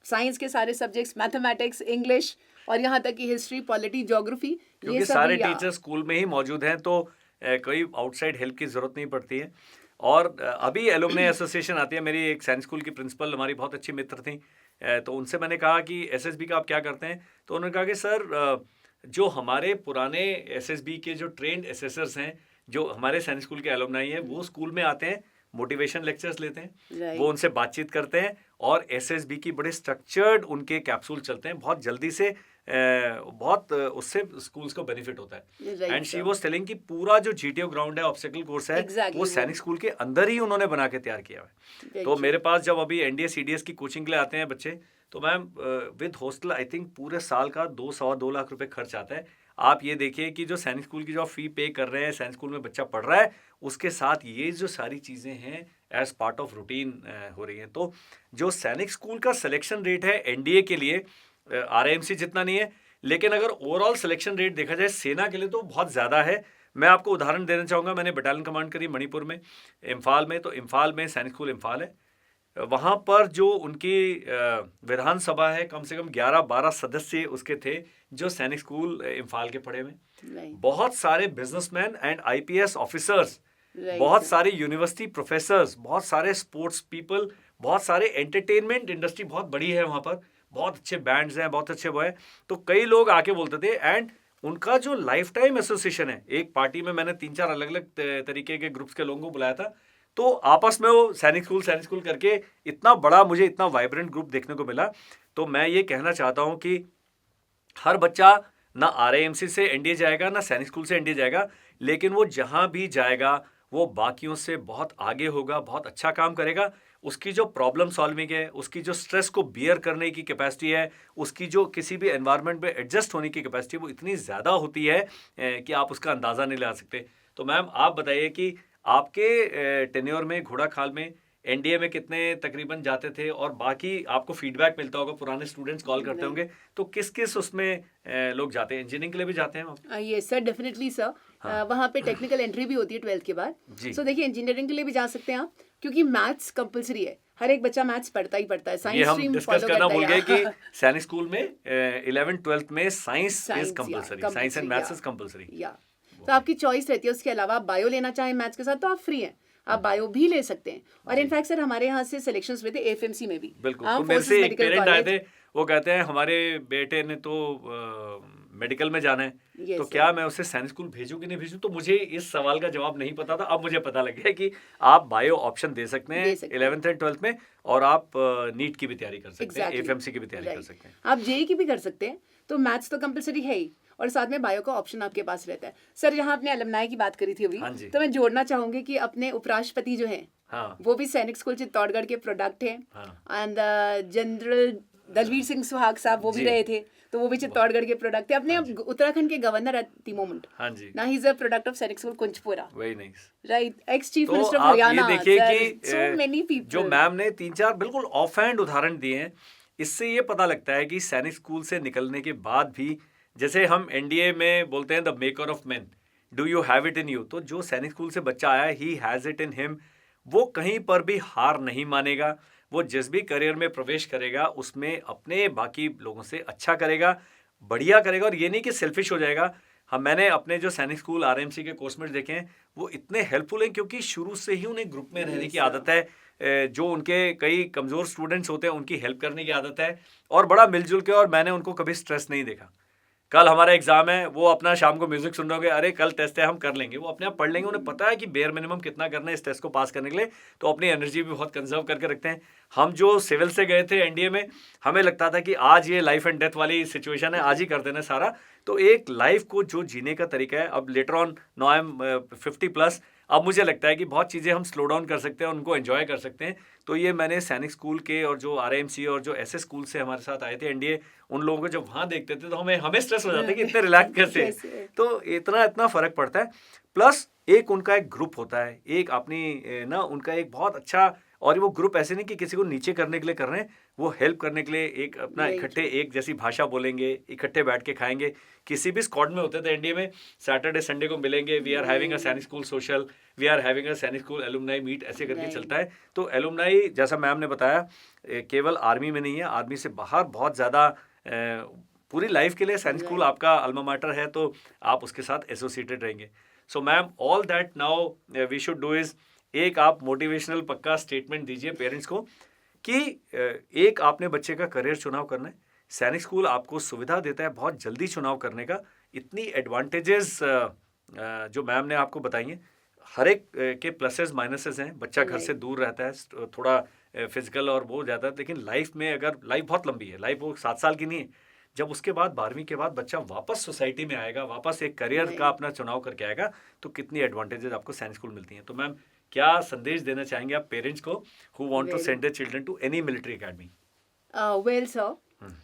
साइंस के सारे सब्जेक्ट्स, मैथमेटिक्स, इंग्लिश, और यहाँ तक कि हिस्ट्री, पॉलिटी, ज्योग्राफी, क्योंकि ये सब सारे या- टीचर स्कूल में ही मौजूद हैं, तो कोई आउटसाइड हेल्प की ज़रूरत नहीं पड़ती है। और अभी एलुमनाई एसोसिएशन आती है, मेरी एक सैनिक स्कूल की प्रिंसिपल हमारी बहुत अच्छी मित्र थी, तो उनसे मैंने कहा कि एसएसबी का आप क्या करते हैं, तो उन्होंने कहा कि सर जो हमारे पुराने एसएसबी के जो ट्रेंड एसेसर्स हैं, जो हमारे सैनिक स्कूल के एलुमनाई हैं, वो स्कूल में आते हैं, मोटिवेशन लेक्चर्स लेते हैं, Right. वो उनसे बातचीत करते हैं, और एसएसबी की बड़े स्ट्रक्चर्ड उनके कैप्सूल चलते हैं, बहुत जल्दी से बहुत उससे स्कूल्स को बेनिफिट होता है। Right, and she sir. Was telling कि पूरा जो जीटीओ ग्राउंड है, ऑब्स्टेकल कोर्स है, Exactly, वो सैनिक स्कूल के अंदर ही उन्होंने बना के तैयार किया है। Very तो true. मेरे पास जब अभी एनडीए सीडीएस की कोचिंग के लिए आते हैं बच्चे, तो ma'am with hostel I think पूरे साल का 2-2.25 लाख रुपए खर्च आता है। आप ये देखिए कि जो सैनिक स्कूल की जो फी पे कर रहे हैं, सैनिक स्कूल में बच्चा पढ़ रहा है, उसके साथ ये जो सारी चीज़ें हैं एज पार्ट ऑफ रूटीन हो रही हैं। तो जो सैनिक स्कूल का सिलेक्शन रेट है एनडीए के लिए, आरएएमसी जितना नहीं है, लेकिन अगर ओवरऑल सिलेक्शन रेट देखा जाए सेना के लिए तो बहुत ज़्यादा है। मैं आपको उदाहरण देना चाहूँगा, मैंने बटालियन कमांड करी मणिपुर में, इम्फाल में, तो इम्फाल में सैनिक स्कूल इम्फाल है, वहाँ पर जो उनकी विधानसभा है, कम से कम 11-12 सदस्य उसके थे जो सैनिक स्कूल इम्फाल के पढ़े हुए। Right. बहुत सारे businessman and IPS officers, Right, बहुत sir. सारे यूनिवर्सिटी प्रोफेसर्स, बहुत सारे स्पोर्ट्स पीपल, बहुत सारे एंटरटेनमेंट इंडस्ट्री बहुत बड़ी है वहाँ पर, बहुत अच्छे बैंड्स हैं, बहुत अच्छे वो हैं। तो कई लोग आके बोलते थे, एंड उनका जो लाइफ टाइम एसोसिएशन है, एक पार्टी में मैंने 3-4 अलग अलग तरीके के ग्रुप्स के लोगों को बुलाया था, तो आपस में वो सैनिक स्कूल करके इतना बड़ा, मुझे इतना वाइब्रेंट ग्रुप देखने को मिला। तो मैं ये कहना चाहता हूँ कि हर बच्चा ना आरएएमसी से एनडीए जाएगा, ना सैनिक स्कूल से एनडीए जाएगा, लेकिन वो जहाँ भी जाएगा वो बाकियों से बहुत आगे होगा, बहुत अच्छा काम करेगा। उसकी जो प्रॉब्लम सॉल्विंग है, उसकी जो स्ट्रेस को बियर करने की कैपेसिटी है, उसकी जो किसी भी एनवायरनमेंट में एडजस्ट होने की कैपेसिटी है, वो इतनी ज़्यादा होती है कि आप उसका अंदाज़ा नहीं लगा सकते। तो मैम आप बताइए कि आपके टेन्योर में घोड़ाखाल में एनडीए में कितने तकरीबन जाते थे, और बाकी आपको फीडबैक मिलता होगा, पुराने स्टूडेंट्स कॉल करते होंगे, तो किस किस उसमें लोग जाते हैं? इंजीनियरिंग के लिए भी जाते हैं आप? ये सर डेफिनेटली सर, वहाँ पे टेक्निकल एंट्री भी होती है 12th के बाद। जी। सो देखिए इंजीनियरिंग के लिए भी जा सकते हैं आप, क्योंकि मैथ्स कंपलसरी है, हर एक बच्चा मैथ्स पढ़ता ही पढ़ता है। ये साइंस हम स्ट्रीम डिस्कस फॉलो करना करता भूल है गए कि सैनिक स्कूल में 11th-12th में science is Science, compulsory, yeah, science and compulsory, maths yeah. Is compulsory. या तो आपकी चॉइस रहती है। उसके अलावा आप बायो लेना चाहें मैथ्स के साथ तो आप फ्री हैं, आप बायो भी ले सकते हैं। और इनफैक्ट सर हमारे यहाँ से सिलेक्शंस हुए थे एफएमसी में भी। बिल्कुल। Armed तो मेरे Forces से एक Medical पेरेंट आए College। थे, वो कहते हैं हमारे बेटे ने तो मेडिकल में जाना है Yes, तो sir. क्या मैं उसे सैनिक स्कूल भेजूं कि नहीं भेजूं? तो मुझे इस सवाल का जवाब नहीं पता था, अब मुझे पता लग गया है कि आप बायो ऑप्शन दे सकते हैं दे सकते हैं। 11th एंड 12th में, और आप नीट की भी तैयारी कर सकते हैं, Exactly. एफएमसी की भी तैयारी कर Right. सकते हैं। आप जेई की भी कर सकते हैं, तो मैथ्स तो कंपलसरी है ही, और साथ में बायो का ऑप्शन आपके पास रहता है। सर, यहाँ आपने अलमनाई की बात करी थी अभी, हाँ जी। तो मैं जोड़ना चाहूंगी कि अपने उपराष्ट्रपति जो हैं हाँ वो भी सैनिक स्कूल चित्तौड़गढ़ के प्रोडक्ट हैं, हाँ एंड जनरल दलवीर सिंह सुहाग साहब वो भी जी। रहे थे, तो वो भी चित्तौड़गढ़ के प्रोडक्ट थे। अपने हाँ जी। उत्तराखंड के गवर्नर एट द मोमेंट, हाँ जी, ना ही is a product of Sainik school Kunjpura, very nice. Right, ex chief तो मिनिस्टर ऑफ आप ये हरियाणा, देखिए सर, कि सो मेनी जो पीपल। मैम ने 3-4 बिल्कुल ऑफ हैंड उदाहरण दिए हैं, इससे ये पता लगता है कि सैनिक स्कूल से निकलने के बाद भी, जैसे हम एनडीए में बोलते हैं the maker of man, do you have it in you, तो जो सैनिक स्कूल से बच्चा आया he has it in him, वो कहीं पर भी हार नहीं मानेगा, वो जिस भी करियर में प्रवेश करेगा उसमें अपने बाकी लोगों से अच्छा करेगा, बढ़िया करेगा, और ये नहीं कि सेल्फिश हो जाएगा। मैंने अपने जो सैनिक स्कूल आरएमसी के कोर्समेट्स देखे हैं, वो इतने हेल्पफुल हैं क्योंकि शुरू से ही उन्हें ग्रुप में रहने की आदत है, जो उनके कई कमज़ोर स्टूडेंट्स होते हैं उनकी हेल्प करने की आदत है, और बड़ा मिलजुल के, और मैंने उनको कभी स्ट्रेस नहीं देखा। कल हमारा एग्जाम है, वो अपना शाम को म्यूजिक सुन रहे, अरे कल टेस्ट है हम कर लेंगे, वो अपने आप पढ़ लेंगे, उन्हें पता है कि बेयर मिनिमम कितना करना है इस टेस्ट को पास करने के लिए, तो अपनी एनर्जी भी बहुत कंजर्व करके रखते हैं। हम जो सिविल से गए थे एनडीए में, हमें लगता था कि आज ये लाइफ एंड डेथ वाली सिचुएशन है, आज ही कर देना सारा, तो एक लाइफ को जो जीने का तरीका है, अब later on no I am 50+, अब मुझे लगता है कि बहुत चीज़ें हम स्लो डाउन कर सकते हैं, उनको एंजॉय कर सकते हैं। तो ये मैंने सैनिक स्कूल के और जो आरएमसी और जो ऐसे स्कूल से हमारे साथ आए थे एनडीए, उन लोगों को जब वहाँ देखते थे तो हमें स्ट्रेस हो जाता है कि इतने रिलैक्स कैसे हैं। तो इतना फ़र्क पड़ता है। प्लस एक उनका एक ग्रुप होता है, एक अपनी ना उनका एक बहुत अच्छा, और वो ग्रुप ऐसे नहीं कि किसी को नीचे करने के लिए कर रहे हैं, वो हेल्प करने के लिए एक अपना Right. इकट्ठे एक जैसी भाषा बोलेंगे, इकट्ठे बैठ के खाएंगे। किसी भी स्क्वाड में होते थे एनडीए में, सैटरडे संडे को मिलेंगे, we are having a Sainik school social, we are having a Sainik school alumni meet, ऐसे करके Right. चलता है। तो एलुमनाई, जैसा मैम ने बताया, केवल आर्मी में नहीं है, आर्मी से बाहर बहुत ज़्यादा पूरी लाइफ के लिए सैनिक स्कूल आपका अल्मा मैटर है, तो आप उसके साथ एसोसिएटेड रहेंगे। So ma'am, all that now we should do is, एक आप मोटिवेशनल पक्का स्टेटमेंट दीजिए पेरेंट्स को कि एक आपने बच्चे का करियर चुनाव करना है, सैनिक स्कूल आपको सुविधा देता है बहुत जल्दी चुनाव करने का, इतनी एडवांटेजेस जो मैम ने आपको बताई हैं, हर एक के प्लसेस माइनसेस हैं। बच्चा घर से दूर रहता है, थोड़ा फिजिकल और वो ज़्यादा, लेकिन लाइफ में अगर लाइफ बहुत लंबी है, लाइफ वो 7 साल की नहीं है, जब उसके बाद 12वीं के बाद बच्चा वापस सोसाइटी में आएगा, वापस एक करियर का अपना चुनाव करके आएगा, तो कितनी एडवांटेजेस आपको सैनिक स्कूल मिलती हैं। तो मैम, क्या संदेश देना चाहेंगे आप पेरेंट्स को who want to send their children to any military academy? Well, sir,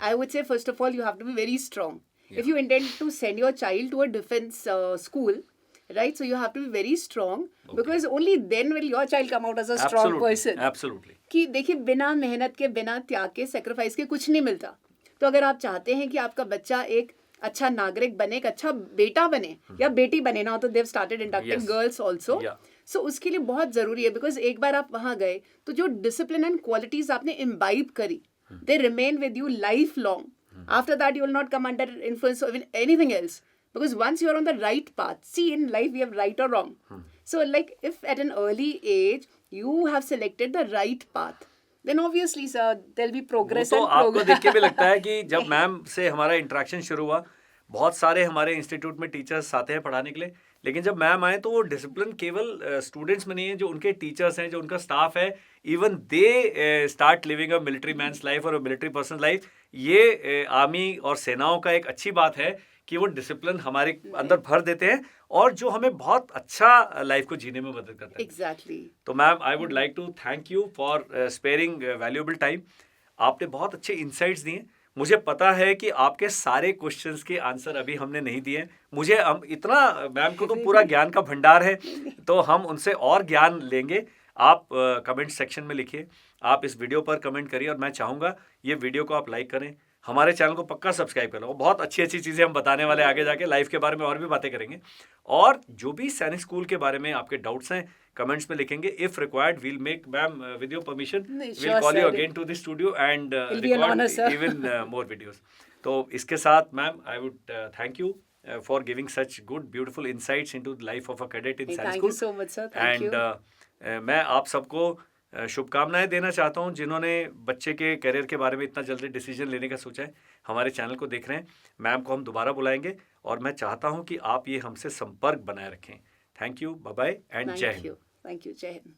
I would say first of all you have to be very strong. If you intend to send your child to a defense school, right? So you have to be very strong, because only then will your child come out as a strong person. Absolutely. कि देखिए, बिना मेहनत के, बिना त्याग के, sacrifice के कुछ नहीं मिलता। तो अगर आप चाहते हैं कि आपका बच्चा एक अच्छा नागरिक बने, एक अच्छा बेटा बने या बेटी बने ना, तो they've started inducting girls also, सो उसके लिए बहुत ज़रूरी है, बिकॉज एक बार आप वहाँ गए तो जो डिसिप्लिन एंड क्वालिटीज आपने इम्बाइब करी, they remain with you life long. After that, you will not come under influence of anything else, because once you are on the right path, see, in life we have right or wrong. So like, if at an early age you have selected the right path, then obviously sir, there'll be progress तो and आपको progress. देख के भी लगता है कि जब ma'am से हमारा इंटरेक्शन शुरू हुआ, बहुत सारे हमारे इंस्टीट्यूट में टीचर्स आते हैं पढ़ाने के लिए, लेकिन जब मैम आए तो वो डिसिप्लिन केवल स्टूडेंट्स में नहीं है, जो उनके टीचर्स हैं, जो उनका स्टाफ है, even they start living a military man's life और अ मिलिट्री पर्सन लाइफ। ये आर्मी और सेनाओं का एक अच्छी बात है कि वो डिसिप्लिन हमारे अंदर भर देते हैं, और जो हमें बहुत अच्छा लाइफ को जीने में मदद करता है। Exactly. तो ma'am, I would like to thank you for sparing valuable time. आपने बहुत अच्छे इंसाइट्स दिए। मुझे पता है कि आपके सारे क्वेश्चंस के आंसर अभी हमने नहीं दिए। मुझे हम इतना, मैम को तो पूरा ज्ञान का भंडार है, तो हम उनसे और ज्ञान लेंगे। आप कमेंट सेक्शन में लिखिए, आप इस वीडियो पर कमेंट करिए, और मैं चाहूँगा ये वीडियो को आप लाइक करें, हमारे चैनल को पक्का सब्सक्राइब कर लो। बहुत अच्छी अच्छी चीज़ें हम बताने वाले आगे जाके, लाइफ के बारे में और भी बातें करेंगे, और जो भी सैनिक स्कूल के बारे में आपके डाउट्स हैं कमेंट्स में लिखेंगे। If required, we'll make, ma'am, with your permission, we'll call you again to the studio and record even more videos. तो इसके साथ ma'am, I would thank you for giving such good beautiful insights into the life of a cadet in science Thank school. you so much, sir. Thank you. मैं आप सबको शुभकामनाएं देना चाहता हूं जिन्होंने बच्चे के करियर के बारे में इतना जल्दी डिसीजन लेने का सोचा है, हमारे चैनल को देख रहे हैं। मैम को हम दोबारा बुलाएंगे और मैं चाहता हूं कि आप ये हमसे संपर्क बनाए रखें। Thank you, bye bye and जय हिंद। थैंक यू, जय हिंद।